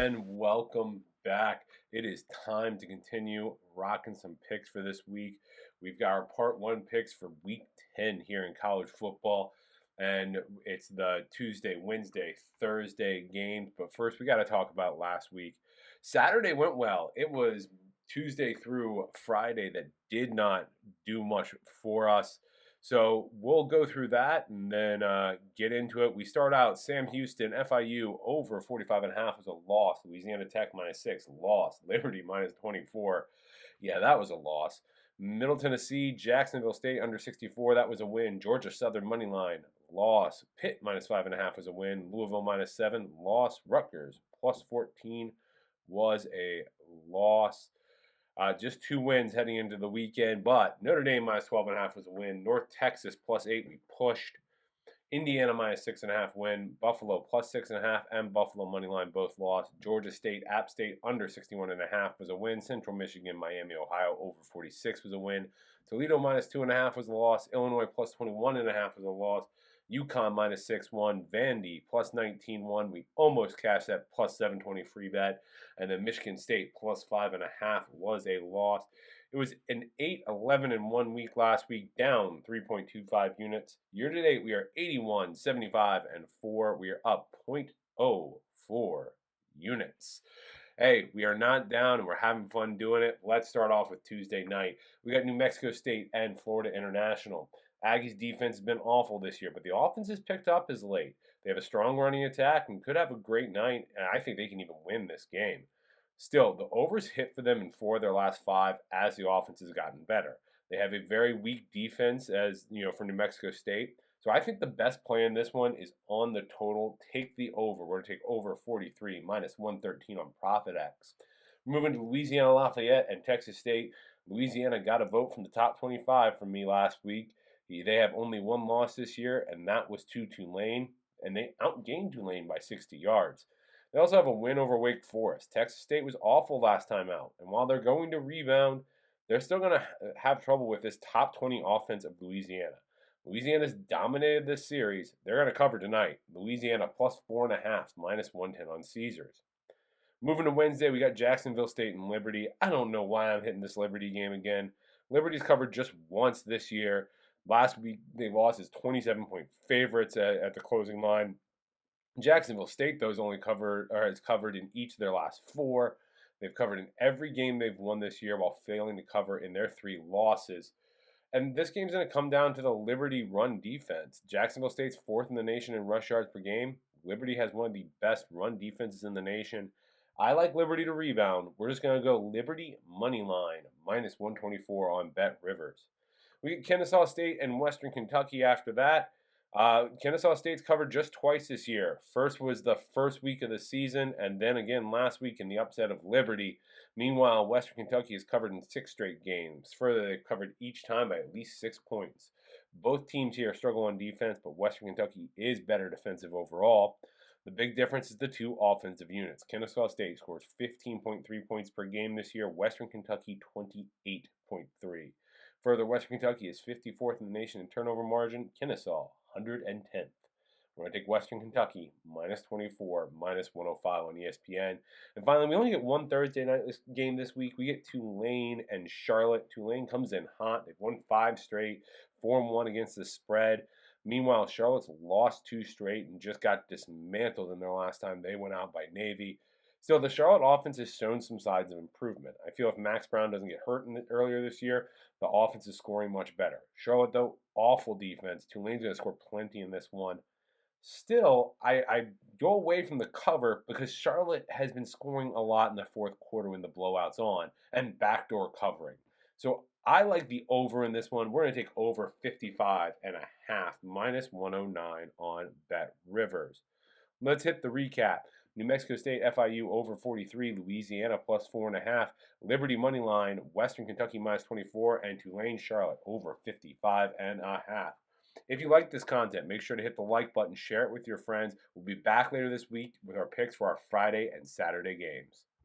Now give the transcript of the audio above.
and welcome back. It is time to continue rocking some picks for this week. We've got our part one picks for week 10 here in college football, and it's the Tuesday, Wednesday, Thursday games. But first, we got to talk about last week. Saturday went well. It was Tuesday through Friday that did not do much for us. So we'll go through that and then get into it. We start out Sam Houston, FIU over 45.5 was a loss. Louisiana Tech -6, loss. Liberty -24. Yeah, that was a loss. Middle Tennessee, Jacksonville State under 64. That was a win. Georgia Southern money line, loss. Pitt -5.5 was a win. Louisville -7, loss. Rutgers +14 was a loss. Just two wins heading into the weekend, but Notre Dame -12.5 was a win. North Texas +8, we pushed. Indiana -6.5 win. Buffalo +6.5 and Buffalo money line both lost. Georgia State, App State under 61.5 was a win. Central Michigan, Miami, Ohio over 46 was a win. Toledo -2.5 was a loss. Illinois +21.5 was a loss. UConn -6-1. Vandy +19-1. We almost cashed that +720 free bet. And then Michigan State +5.5 was a loss. It was an 8-11-1 week last week, down 3.25 units. Year to date, we are 81, 75, and 4. We are up 0.04 units. Hey, we are not down and we're having fun doing it. Let's start off with Tuesday night. We got New Mexico State and Florida International. Aggies' defense has been awful this year, but the offense has picked up as late. They have a strong running attack and could have a great night, and I think they can even win this game. Still, the overs hit for them in 4 of their last 5 as the offense has gotten better. They have a very weak defense, as you know, for New Mexico State. So I think the best play in this one is on the total. Take the over. We're going to take over 43 -113 on ProfitX. Moving to Louisiana Lafayette and Texas State. Louisiana got a vote from the top 25 from me last week. They have only one loss this year, and that was to Tulane, and they outgained Tulane by 60 yards. They also have a win over Wake Forest. Texas State was awful last time out, and while they're going to rebound, they're still going to have trouble with this top 20 offense of Louisiana. Louisiana's dominated this series. They're going to cover tonight. Louisiana +4.5, -110 on Caesars. Moving to Wednesday, we got Jacksonville State and Liberty. I don't know why I'm hitting this Liberty game again. Liberty's covered just once this year. Last week, they lost as 27-point favorites at the closing line. Jacksonville State, though, has covered in each of their last 4. They've covered in every game they've won this year while failing to cover in their 3 losses. And this game's going to come down to the Liberty run defense. Jacksonville State's 4th in the nation in rush yards per game. Liberty has one of the best run defenses in the nation. I like Liberty to rebound. We're just going to go Liberty money line, -124 on Bet Rivers. We get Kennesaw State and Western Kentucky after that. Kennesaw State's covered just twice this year. First was the first week of the season, and then again last week in the upset of Liberty. Meanwhile, Western Kentucky has covered in 6 straight games. Further, they've covered each time by at least 6 points. Both teams here struggle on defense, but Western Kentucky is better defensive overall. The big difference is the 2 offensive units. Kennesaw State scores 15.3 points per game this year. Western Kentucky 28.3. Further, Western Kentucky is 54th in the nation in turnover margin. Kennesaw 110th. We're going to take Western Kentucky -24, -105 on ESPN. And finally, we only get one Thursday night game this week. We get Tulane and Charlotte. Tulane comes in hot. They've won 5 straight, 4-1 against the spread. Meanwhile, Charlotte's lost 2 straight and just got dismantled in their last time they went out by Navy. Still, the Charlotte offense has shown some signs of improvement. I feel if Max Brown doesn't get hurt earlier this year, the offense is scoring much better. Charlotte, though, awful defense. Tulane's going to score plenty in this one. Still, I go away from the cover because Charlotte has been scoring a lot in the 4th quarter when the blowout's on and backdoor covering. So I like the over in this one. We're going to take over 55.5, -109 on Bet Rivers. Let's hit the recap. New Mexico State, FIU over 43, Louisiana +4.5, Liberty money line, Western Kentucky -24, and Tulane Charlotte over 55.5. If you like this content, make sure to hit the like button, share it with your friends. We'll be back later this week with our picks for our Friday and Saturday games.